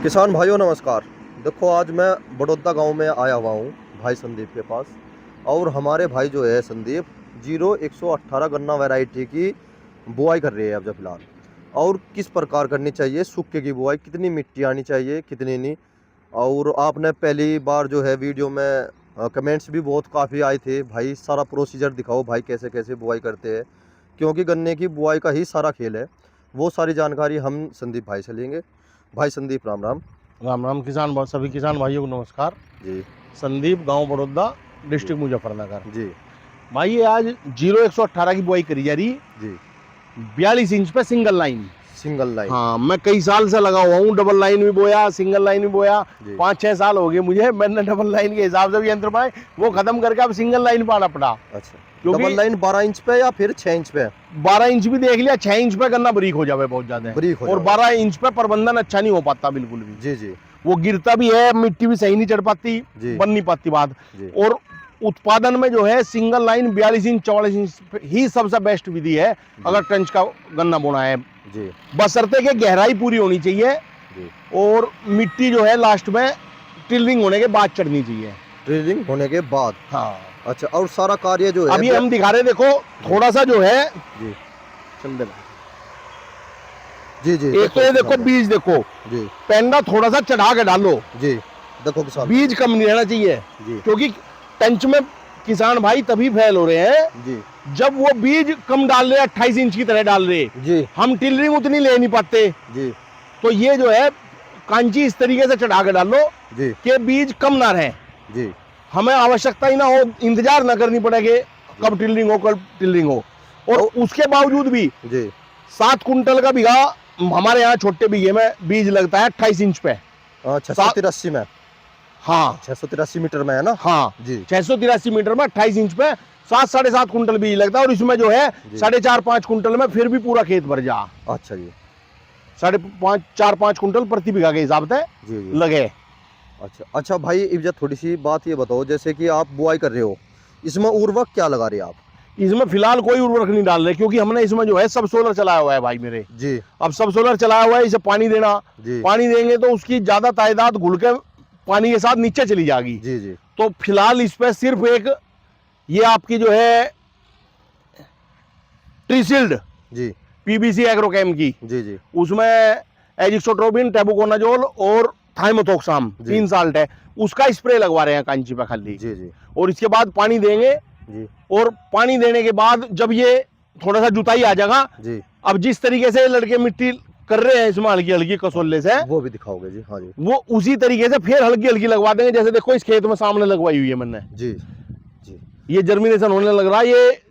किसान भाइयों नमस्कार। देखो आज मैं बड़ौदा गांव में आया हुआ हूं भाई संदीप के पास। और हमारे भाई जो है संदीप 0118 गन्ना वैरायटी की बुआई कर रही है अब जब फिलहाल। और किस प्रकार करनी चाहिए, सूखे की बुआई, कितनी मिट्टी आनी चाहिए कितनी नहीं। और आपने पहली बार जो है वीडियो में कमेंट्स भी बहुत काफ़ी आए थे, भाई सारा प्रोसीजर दिखाओ भाई, कैसे कैसे बुआई करते हैं, क्योंकि गन्ने की बुआई का ही सारा खेल है। वो सारी जानकारी हम संदीप भाई से लेंगे। भाई संदीप राम राम। राम राम सभी किसान भाइयों को नमस्कार जी संदीप गांव बड़ौदा जी डिस्ट्रिक्ट मुजफ्फरनगर। जी भाई ये आज 0118 की बुआई करी जा रही, जी 42 इंच पे सिंगल लाइन। Single line. हाँ, मैं कई साल से लगा हुआ हूँ, डबल लाइन भी बोया, सिंगल लाइन भी बोया। जी 5-6 साल हो गए मुझे, मैंने डबल लाइन के हिसाब से भी यंत्र पाए वो खत्म करके अब सिंगल लाइन पाना पड़ा। अच्छा, क्योंकि डबल लाइन 12 इंच पे या फिर 6 इंच पे? 12 इंच भी देख लिया, 6 इंच पे गन्ना ब्रीक हो जावे बहुत ज्यादा, ब्रीक हो और जावे। 12 इंच पे प्रबंधन अच्छा नहीं हो पाता बिल्कुल भी। जी जी वो गिरता भी है, मिट्टी भी सही नहीं चढ़ पाती, जी बन नहीं पाती बात। जी और उत्पादन में जो है सिंगल लाइन 42 इंच 44 इंच ही सबसे बेस्ट विधि है अगर ट्रंच का गन्ना बोना है। जी बशर्ते कि गहराई पूरी होनी चाहिए जी। और मिट्टी जो है लास्ट में टिलरिंग होने के बाद चढ़नी चाहिए। ड्रिलिंग होने के बाद। हाँ, अच्छा, और सारा कार्य जो है अभी हम दिखा रहे, देखो थोड़ा सा जो है, जी चल देना। जी जी। एक तो ये देखो बीज, देखो जी पेंडा थोड़ा सा चढ़ा के डालो। जी। देखो किसान बीज कम नहीं रहना चाहिए, जी क्योंकि टंच में किसान भाई तभी फेल हो रहे हैं जी जब वो बीज कम डाल रहे, 28 इंच की तरह डाल रहे, जी हम टिलरिंग उतनी ले नहीं पाते। जी तो ये जो है कांची इस तरीके से चढ़ा के डालो जी कि बीज कम ना रहे, जी हमें आवश्यकता ही ना हो, इंतजार ना करनी पड़ेगी कब टिलरिंग हो कब टिलरिंग हो। और उसके बावजूद भी जी 7 कुंटल का बीघा हमारे यहाँ छोटे बीघे में बीज लगता है 28 इंच पे। 683 में। हाँ 683 मीटर में है ना? हाँ जी 683 मीटर में 28 इंच पे 7-7.5 कुंटल बीज लगता है, और इसमें जो है 4.5-5 कुंटल में फिर भी पूरा खेत भर जा। अच्छा जी। 4.5 कुंटल प्रति बीघा के हिसाब से जी जी लगे। अच्छा अच्छा भाई, इब्जा थोड़ी सी बात ये बताओ, जैसे कि आप बुआई कर रहे हो, इसमें उर्वरक क्या लगा रहे हैं आप? इसमें फिलहाल कोई उर्वरक नहीं डाल रहे, क्योंकि हमने इसमें जो है सब सोलर चलाया हुआ है भाई मेरे। जी अब सब सोलर चलाया हुआ है, इसे पानी देना, जी पानी देंगे तो उसकी ज्यादा तादाद घुल के पानी के साथ नीचे चली जाएगी। जी जी तो फिलहाल इस पे सिर्फ एक ये आपकी जो है ट्रीसील्ड जी पीबीसी एग्रोकेम की, जी जी उसमें एजिक्सोट्रोबिन, टेबुकोनाजोल और थाइमोथोक्साम 3 साल्ट है, उसका स्प्रे लगवा रहे हैं कांची पे खाली। जी जी और इसके बाद पानी देंगे, जी और पानी देने के बाद जब ये थोड़ा सा जुताई आ जाएगा, जी। अब जिस तरीके से लड़के मिट्टी कर रहे हैं इसमें हल्की हल्की कसोले से, वो भी दिखाओगे जी? हाँ जी। वो उसी तरीके से फिर हल्की हल्की लगवा देंगे। जैसे देखो इस खेत में सामने लगवाई हुई है मैंने, जी जी ये जर्मिनेशन होने लग रहा है। ये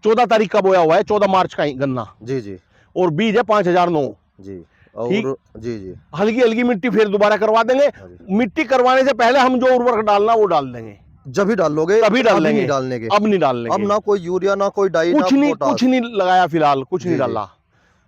14 तारीख का बोया हुआ है, 14 मार्च का गन्ना, जी जी और बीज है 5009। जी। ठीक। और जी जी हल्की हल्की मिट्टी फिर दोबारा करवा देंगे। हाँ जी। मिट्टी करवाने से पहले हम जो उर्वरक डालना वो डाल देंगे, जब ही डाल लोगे? तभी डाल अभी देंगे, नहीं डालने के? अब नहीं डालने अब के। ना कोई यूरिया, ना कोई डाई, ना कुछ पोटास? नहीं लगाया फिलहाल, कुछ जी नहीं जी। डाला।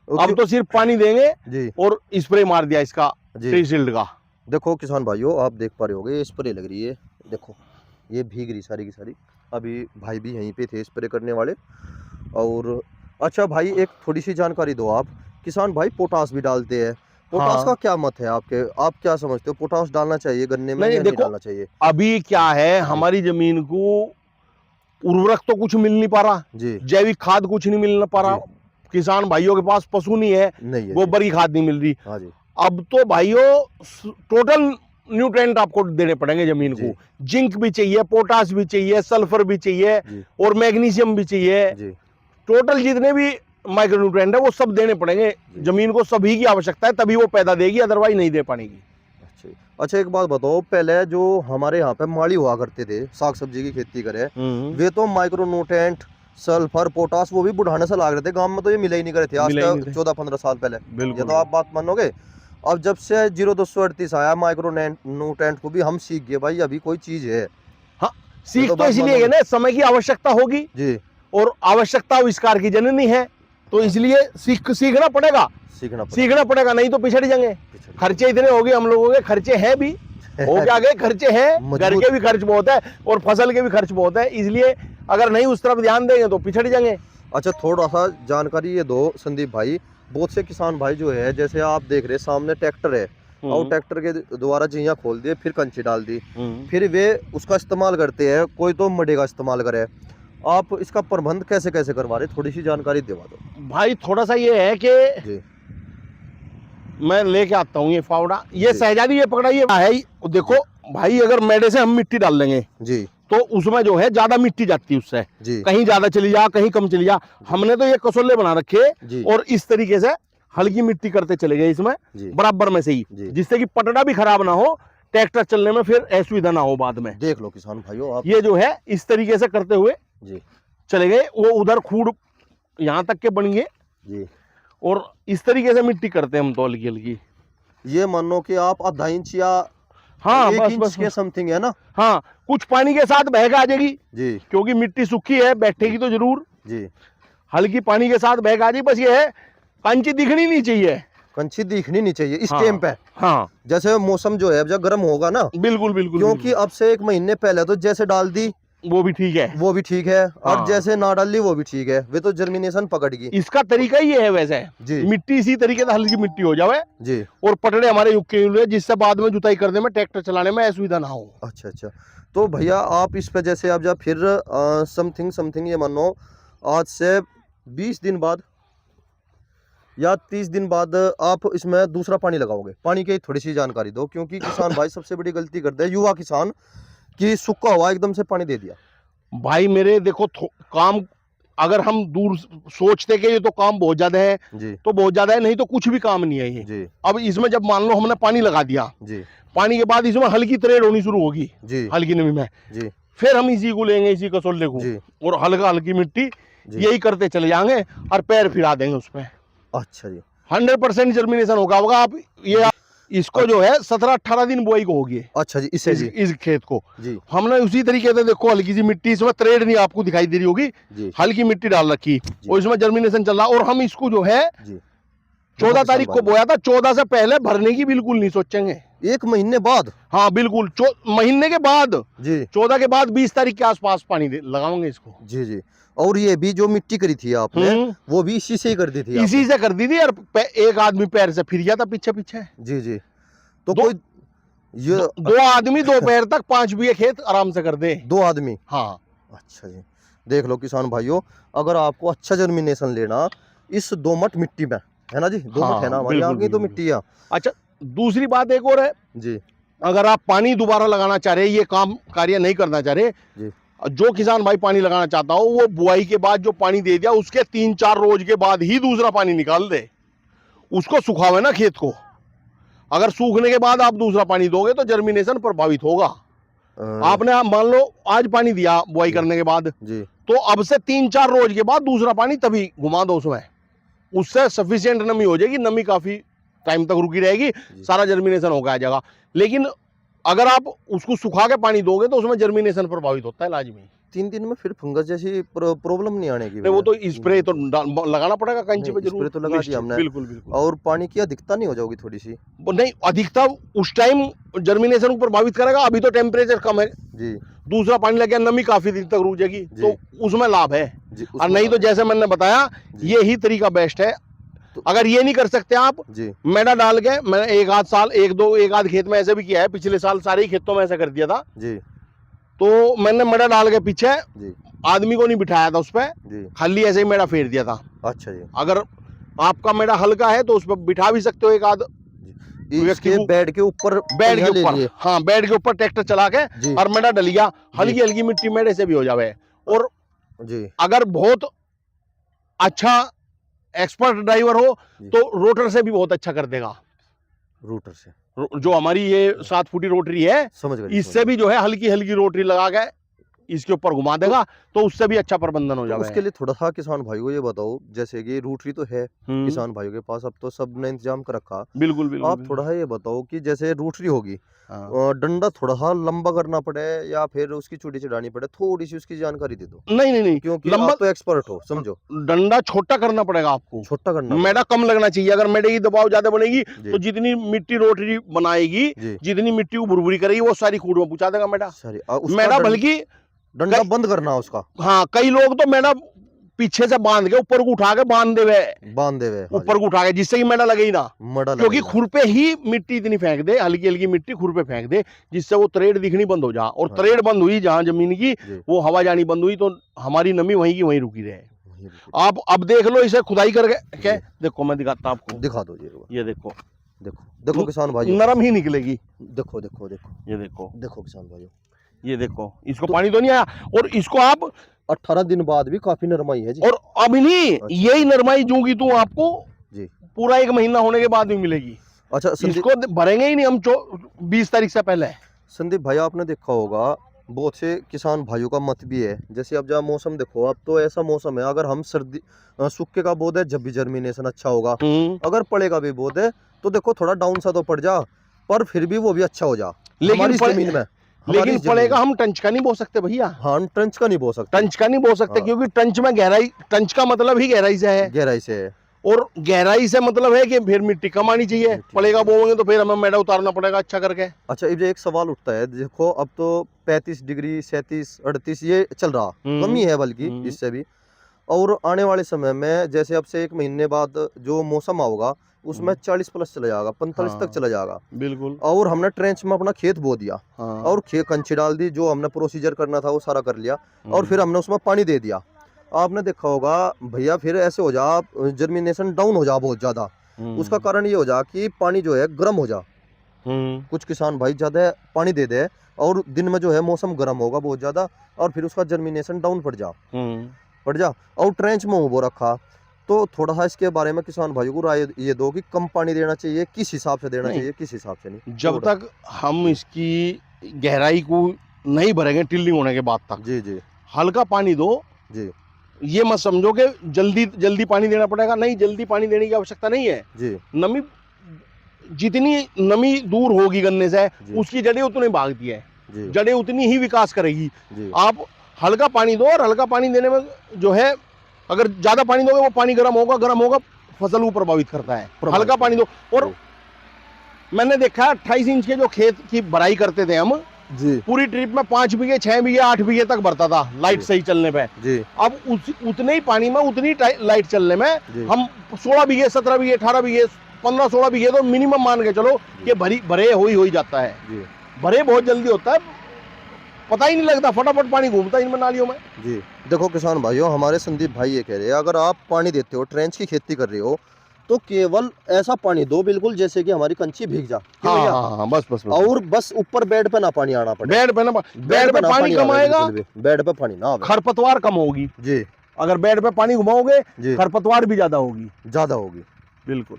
ओके। अब तो सिर्फ पानी देंगे जी और स्प्रे मार दिया इसका जी। ट्रीसील्ड का। देखो किसान भाइयों, आप देख पा रहे होगे, स्प्रे लग रही है। देखो ये भीग रही सारी की सारी। अभी भाई भी यहीं पे थे स्प्रे करने वाले। और अच्छा भाई, एक थोड़ी सी जानकारी दो आप। किसान भाई पोटास भी डालते हैं, पोटास का हाँ, क्या मत है आपके? आप क्या समझते हो, पोटास डालना चाहिए गन्ने में नहीं या नहीं देखो, डालना चाहिए? अभी क्या है, जी हमारी जमीन को उर्वरक तो कुछ मिल नहीं पा रहा, जी जैविक खाद कुछ नहीं मिल पा रहा, जी। किसान भाइयों के पास पशु नहीं है, नहीं है जी। गोबर की खाद नहीं मिल रही। हाँ जी अब तो भाइयों टोटल न्यूट्रिएंट आपको देने पड़ेंगे जमीन जी को। जिंक भी चाहिए, पोटास भी चाहिए, सल्फर भी चाहिए, जी और मैग्नीशियम भी चाहिए। जी टोटल जितने भी माइक्रो न्यूट्रिएंट है वो सब देने पड़ेंगे जमीन को, सभी की आवश्यकता है, तभी वो पैदा देगी, अदरवाइज नहीं दे पाएगी। अच्छा अच्छा, एक बात बताओ, पहले जो हमारे यहाँ पे माली हुआ करते थे, साग सब्जी की खेती करे, वे तो माइक्रो न्यूट्रिएंट, सल्फर, पोटास वो भी बुढ़ाने से लाग रहे थे। गांव में तो ये मिले ही नहीं करे थे आज मिले ही नहीं तक, थे। 14-15 साल पहले। ये बिल्कुल तो आप बात मानोगे। अब जब से 0238 आया माइक्रो न्यूट्रिएंट को भी हम सीख गए भाई, अभी कोई चीज है। हाँ, ये सीख तो तो बात इसलिए है मानोगे ना, समय की आवश्यकता होगी, जी? और आवश्यकता आविष्कार की जननी है, तो इसलिए सीखना पड़ेगा। सीखना पड़ेगा, नहीं तो पिछड़ जाएंगे। खर्चे इतने हो गए हम लोगों के, खर्चे हैं भी हो क्या गए, खर्चे हैं, घर के भी खर्च बहुत है और फसल के भी खर्च बहुत है, इसलिए अगर नहीं उस तरफ ध्यान देंगे तो पिछड़ जाएंगे। अच्छा, थोड़ा सा जानकारी ये दो संदीप भाई। बहुत से किसान भाई जो है, जैसे आप देख रहे सामने ट्रैक्टर है, और ट्रैक्टर के द्वारा जिया खोल दिए, फिर कंची डाल दी, फिर वे उसका इस्तेमाल करते हैं। कोई तो मडे का इस्तेमाल करे। आप इसका प्रबंध कैसे कैसे करवा रहे, थोड़ी सी जानकारी दिवा दो भाई। थोड़ा सा ये है कि जी, मैं लेके आता हूँ ये फावड़ा, ये जी। शहजादी, ये पकड़ा, ये है देखो भाई। अगर मैडे से हम मिट्टी डाल लेंगे जी, तो उसमें जो है ज्यादा मिट्टी जाती है उससे, जी, कहीं ज्यादा चली जा, कहीं कम चली जा। हमने तो ये कसोले बना रखे जी, और इस तरीके से हल्की मिट्टी करते चले गए इसमें जी, बराबर में से ही, जी। जिससे कि पटड़ा भी खराब ना हो, ट्रैक्टर चलने में फिर असुविधा ना हो बाद में। देख लो किसान भाइयों आप। ये जो है इस तरीके से करते हुए जी, चले गए। वो उधर खूड यहाँ तक के बन गए जी। और इस तरीके से मिट्टी करते हैं हम तो हल्की हल्की। ये मानो कि आप आधा इंच या हाँ, 1 बस इंच बस के बस। समथिंग है ना। हाँ, कुछ पानी के साथ बह के आ जाएगी, जी, क्योंकि मिट्टी सूखी है, बैठेगी तो जरूर। जी। हल्की पानी के साथ बह के आ जाएगी। बस ये है, कंची दिखनी नहीं चाहिए। कंची दिखनी नहीं चाहिए इस हाँ, टाइम पे। हाँ, जैसे मौसम जो है अब जब गर्म होगा ना, बिल्कुल बिल्कुल क्योंकि बिल्कुल। अब से 1 महीने पहले तो जैसे डाल दी वो भी ठीक है। वो भी ठीक है, और हाँ। जैसे ना डाल ली वो भी ठीक है, वे तो जर्मिनेशन पकड़गी। इसका तरीका ही है वैसे। जी, मिट्टी इसी तरीके से हल्की मिट्टी हो जावे जी। और पटड़े हमारे युक्के हुए, जिससे बाद में जुताई करने में, ट्रैक्टर चलाने में असुविधा ना हो। अच्छा, अच्छा। तो भैया आप इस पे जैसे अब जब फिर समथिंग समथिंग ये मानो आज से 20 दिन बाद या 30 दिन बाद आप इसमें दूसरा पानी लगाओगे। पानी की थोड़ी सी जानकारी दो, क्योंकि किसान भाई सबसे बड़ी गलती करते हैं युवा किसान, कि सूखा हुआ एकदम से पानी दे दिया। भाई मेरे देखो काम, अगर हम दूर सोचते कि ये तो काम बहुत ज्यादा है, जी, तो बहुत ज्यादा है, नहीं तो कुछ भी काम नहीं है ये। जी, अब इसमें जब मान लो हमने पानी लगा दिया, जी, पानी के बाद इसमें हल्की तरेड़ होनी शुरू होगी, जी, हल्की नमी में, जी, फिर हम इसी को लेंगे, इसी कसोले को, जी, और हल्का हल्की मिट्टी, जी। यही करते चले जाएंगे और पैर फिरा देंगे उसमें। अच्छा जी। 100% जर्मिनेशन होगा। आप ये इसको जो है 17-18 दिन बुआई को होगी। अच्छा जी, इससे जी, इस खेत को जी, हमने उसी तरीके से, देखो हल्की सी मिट्टी, इसमें तरेड़ नहीं आपको दिखाई दे रही होगी, जी, हल्की मिट्टी डाल रखी जी। और इसमें जर्मिनेशन चल रहा। और हम इसको जो है जी। 14 तारीख को भाई, बोया था। 14 से पहले भरने की बिल्कुल नहीं सोचेंगे। 1 महीने बाद। हाँ बिल्कुल, महीने के बाद, जी, 14 के बाद 20 तारीख के आसपास पानी लगाओगे इसको। जी, जी। और ये भी जो मिट्टी करी थी आपने, वो भी इसी से ही कर दी थी इसी से कर दी थी। और एक आदमी पैर से फिर गया था पीछे पीछे। जी, जी। तो दो, कोई ये दो आदमी 2 पैर तक 5 बीघे खेत आराम से कर दे। 2 आदमी। हाँ, अच्छा जी। देख लो किसान भाइयों, अगर आपको अच्छा जर्मिनेशन लेना इस दोमट मिट्टी में, है ना जी, दोमट हाँ, है ना हमारी यहाँ की तो बिल्कुल। मिट्टी है। अच्छा, दूसरी बात एक और है, जी, अगर आप पानी दोबारा लगाना चाह रहे, ये काम कार्य नहीं करना चाह रहे, जी, जो किसान भाई पानी लगाना चाहता हो, वो बुआई के बाद जो पानी दे दिया, उसके 3-4 रोज के बाद ही दूसरा पानी निकाल दे। उसको सुखावे ना खेत को। अगर सूखने के बाद आप दूसरा पानी दोगे तो जर्मिनेशन प्रभावित होगा। आपने मान लो आज पानी दिया बुआई करने के बाद, जी, तो अब से 3-4 रोज के बाद दूसरा पानी तभी घुमा दो उसमें। उससे सफिशिएंट नमी हो जाएगी, नमी काफी टाइम तक रुकी रहेगी, सारा जर्मिनेशन होकर आ जाएगा। लेकिन अगर आप उसको सुखा के पानी दोगे तो उसमें जर्मिनेशन प्रभावित होता है लाजमी। 3 दिन में फिर फंगस जैसी प्रॉब्लम नहीं आने की। नहीं, वो तो स्प्रे तो लगाना पड़ेगा कंची पे जरूर। स्प्रे तो लगा दिया हमने। बिल्कुल बिल्कुल। और पानी की अधिकता नहीं हो जाएगी थोड़ी सी? नहीं, अधिकता उस टाइम जर्मिनेशन को प्रभावित करेगा। अभी तो टेम्परेचर कम है जी, दूसरा पानी लग गया, नमी काफी दिन तक रुक जाएगी, तो उसमें लाभ है। जी। और नहीं तो जैसे मैंने बताया, ये ही तरीका बेस्ट है। अगर ये नहीं कर सकते आप, जी, मैडा डाल के, मैंने एक आध खेत में ऐसे भी किया है, पिछले साल सारे ही खेतों में ऐसा कर दिया था। जी, तो मैंने मेड़ा डाल के पीछे जी, आदमी को नहीं बिठाया था उस पर, जी। खाली ऐसे ही मेड़ा फेर दिया था। अच्छा जी। अगर आपका मेड़ा हल्का है तो उस पर बिठा भी सकते हो एक आध इसके बेड के ऊपर, बेड के ऊपर। हाँ, बेड के ऊपर ट्रैक्टर चला के और मेड़ा डल गया, हल्की हल्की मिट्टी मेड़े से भी हो जावे। और जी, अगर बहुत अच्छा एक्सपर्ट ड्राइवर हो तो रोटर से भी बहुत अच्छा कर देगा। रूटर से जो हमारी ये 7 फुटी रोटरी है, समझ गए। इससे भी जो है हल्की हल्की रोटरी लगा के इसके ऊपर घुमा देगा, तो उससे भी अच्छा प्रबंधन हो तो जाएगा। उसके लिए थोड़ा सा किसान भाइयों को ये बताओ, जैसे कि रूटरी तो है किसान भाइयों के पास, अब तो सबने इंतजाम कर रखा। बिल्कुल बिल्कुल। आप थोड़ा सा ये बताओ कि जैसे रूटरी होगी, हाँ। डंडा थोड़ा सा लंबा करना पड़े या फिर उसकी चूड़ी चढ़ानी पड़े, थोड़ी सी उसकी जानकारी दे दो। नहीं नहीं नहीं, क्योंकि लंबा आप तो एक्सपर्ट हो, समझो। डंडा छोटा करना पड़ेगा आपको, छोटा करना मेड़ा कम लगना चाहिए। अगर मेड़े की दबाव ज्यादा बनेगी जी, तो जितनी मिट्टी रोटरी बनाएगी, जी, जितनी मिट्टी को भुरभुरी करेगी, वो सारी खूड में पहुंचा देगा मेड़ा। सॉरी। उसका मेड़ा बल्कि डंडा बंद करना उसका। हाँ, कई लोग तो मेड़ा पीछे से बांध के ऊपर को उठा के बांध देवे, हुए ऊपर को उठा के, जिससे कि मेड़ा लगे ही ना। मड़ा क्योंकि लगेगा। खुर पे ही मिट्टी इतनी फेंक दे, हल्की हल्की मिट्टी खुर पे फेंक दे, जिससे वो तरेड़ दिखनी बंद हो जा। और हाँ। तरेड़ बंद हुई जहां जमीन की, जी। वो हवा जानी बंद हुई, तो हमारी नमी वहीं की वहीं रुकी रहे। वहीं रुकी। आप अब देख लो इसे खुदाई करके, क्या जी। देखो मैं दिखाता आपको, दिखा दो जी, ये देखो, देखो देखो किसान भाइयों, नरम ही निकलेगी। देखो देखो देखो ये देखो, देखो किसान भाइयों, ये देखो, इसको तो पानी तो नहीं आया, और इसको आप 18 दिन बाद भी काफी नरमाई है जी। और अभी नहीं, अच्छा। यही नरमाई जूंगी तो आपको जी। पूरा 1 महीना होने के बाद भी मिलेगी। अच्छा संदीप, इसको भरेंगे ही नहीं हम 20 तारीख से पहले। संदीप भाई आपने देखा होगा बहुत से किसान भाइयों का मत भी है, जैसे अब जब मौसम देखो, अब तो ऐसा मौसम है, अगर हम सर्दी सूखे का बोध है जब भी जर्मिनेशन अच्छा होगा, अगर पड़ेगा भी बोध है तो देखो थोड़ा डाउन सा तो पड़ जा, पर फिर भी वो भी अच्छा हो जा हमारी जमीन में। लेकिन पड़ेगा, हम टंच का नहीं बो सकते भैया। हाँ ट्रंच का नहीं बो सकते, टंच का नहीं बो सकते, हाँ। क्योंकि टंच में गहराई, टंच का मतलब ही गहराई से है, गहराई से है, और गहराई से मतलब है कि फिर मिट्टी कम आनी चाहिए। पड़ेगा बोएंगे तो फिर हमें मैडा उतारना पड़ेगा अच्छा करके। अच्छा ये एक सवाल उठता है, देखो अब तो 35 डिग्री 37 38 ये चल रहा, कमी है बल्कि इससे भी, और आने वाले समय में जैसे अब से 1 महीने बाद जो मौसम होगा उसमें 40 प्लस चला जाएगा, 45 तक चला जाएगा। बिल्कुल। और हमने ट्रेंच में अपना खेत बो दिया, और कंची डाल दी, जो हमने प्रोसीजर करना था वो सारा कर लिया, और फिर हमने उसमें पानी दे दिया। आपने देखा होगा भैया फिर ऐसे हो जा, जर्मिनेशन डाउन हो जा बहुत ज्यादा, उसका कारण ये हो जा कि पानी जो है गर्म हो जा। कुछ किसान भाई ज्यादा पानी दे दे और दिन में जो है मौसम गर्म होगा बहुत ज्यादा, और फिर उसका जर्मिनेशन डाउन पड़ जा और ट्रेंच में वो रखा। तो थोड़ा सा इसके बारे में किसान भाइयों को राय ये दो कि कम पानी देना चाहिए, किस हिसाब से देना चाहिए, किस हिसाब से नहीं, जब तक हम इसकी गहराई को नहीं भरेंगे टिल्लिंग होने के बाद तक। जी जी हल्का पानी दो जी, ये मत समझो कि जल्दी जल्दी पानी देना पड़ेगा, नहीं, जल्दी पानी देने की आवश्यकता नहीं है। जी नमी, जितनी नमी दूर होगी गन्ने से, उसकी जड़ें उतनी भागती है, जड़ें उतनी ही विकास करेगी। आप हल्का पानी दो, और हल्का पानी देने में जो है, अगर ज्यादा पानी दोगे वो पानी गर्म होगा, फसल को प्रभावित करता है। हल्का पानी दो। और मैंने देखा 28 इंच के जो खेत की भराई करते थे हम जी, पूरी ट्रिप में 5 बीघे 6 बीघे 8 बीघे तक भरता था लाइट सही चलने पे जी। अब उतने ही पानी में उतनी लाइट चलने में हम 16 बीघे 17 बीघे 18 बीघे 15-16 बीघे तो मिनिमम मान के चलो कि भरे हो ही जाता है जी। भरे बहुत जल्दी होता है, पता ही नहीं लगता, फटाफट पानी घूमता है इनमें नालियों में। जी देखो किसान भाइयों, हमारे संदीप भाई ये कह रहे हैं अगर आप पानी देते हो, ट्रेंच की खेती कर रहे हो, तो केवल ऐसा पानी दो बिल्कुल जैसे कि हमारी कंची भीग जा। हाँ, बस। और बस ऊपर बेड पे ना पानी आना पड़े, बेड पे पानी कम आएगा, बेड पे पानी ना, खरपतवार कम होगी जी। अगर बेड पे पानी घुमाओगे खरपतवार भी ज्यादा होगी। बिल्कुल।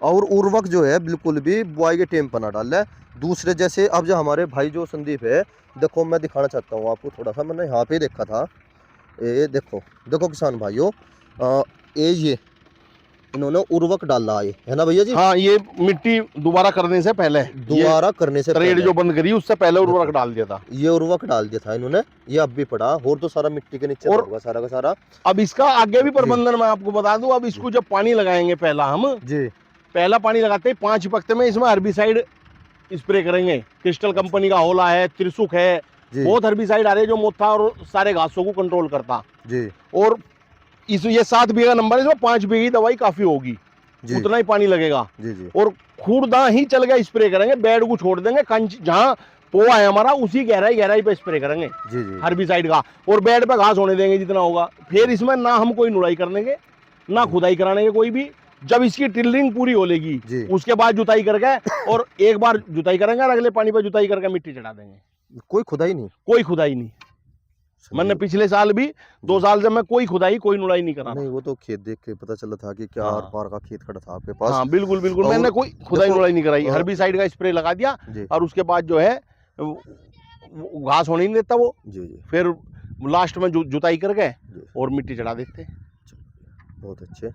और उर्वरक जो है बिल्कुल भी बुआई के टाइम पर ना डाले। दूसरे जैसे अब जो हमारे भाई जो संदीप है, देखो मैं दिखाना चाहता हूँ आपको थोड़ा सा, मैंने यहाँ पे देखा था, ये देखो किसान भाइयों, ये इन्होंने उर्वरक डाला है ना भैया जी? हाँ, ये मिट्टी दोबारा करने से पहले ट्रेड जो बंद करी उससे पहले उर्वरक डाल दिया था, ये उर्वरक डाल दिया था इन्होंने, ये अब भी पड़ा और तो सारा मिट्टी के नीचे होगा सारा का सारा। अब इसका आगे भी प्रबंधन मैं आपको बता दूं, अब इसको जब पानी लगाएंगे पहला पानी लगाते ही 5 वक्त में इसमें हर्बिसाइड स्प्रे करेंगे। क्रिस्टल कंपनी का होला है, त्रिसुक है, बहुत हर्बिसाइड आ रहे जो मोथा और सारे घासों को कंट्रोल करता जी। और ये 7 बीघा नंबर है, इसमें 5 बीघा की दवाई काफी होगी, उतना ही पानी लगेगा जी। और खूरदा ही चल गया स्प्रे करेंगे, बेड को छोड़ देंगे, जहाँ पोआ है हमारा उसी गहराई पे स्प्रे करेंगे जी। हर्बिसाइड का, और बेड पे घास होने देंगे जितना होगा। फिर इसमें ना हम कोई नुड़ाई करने के, ना खुदाई कराने के कोई भी। जब इसकी टिल्लिंग पूरी हो लेगी उसके बाद जुताई करके, और एक बार जुताई करेंगे और अगले पानी पे जुताई करके मिट्टी चढ़ा देंगे। कोई खुदाई नहीं। मैंने पिछले साल भी 2 साल से मैं कोई खुदाई कोई नुड़ाई नहीं करा। नहीं, वो तो खेत देख के पता चला था कि क्या आर पार का खेत खड़ा था आपके पास। हाँ, बिल्कुल। मैंने कोई खुदाई नुड़ाई नहीं कराई, हर्बिसाइड का स्प्रे लगा दिया, और उसके बाद जो है घास होने नहीं देता वो जी। फिर लास्ट में जुताई करके और मिट्टी चढ़ा देते। बहुत अच्छे।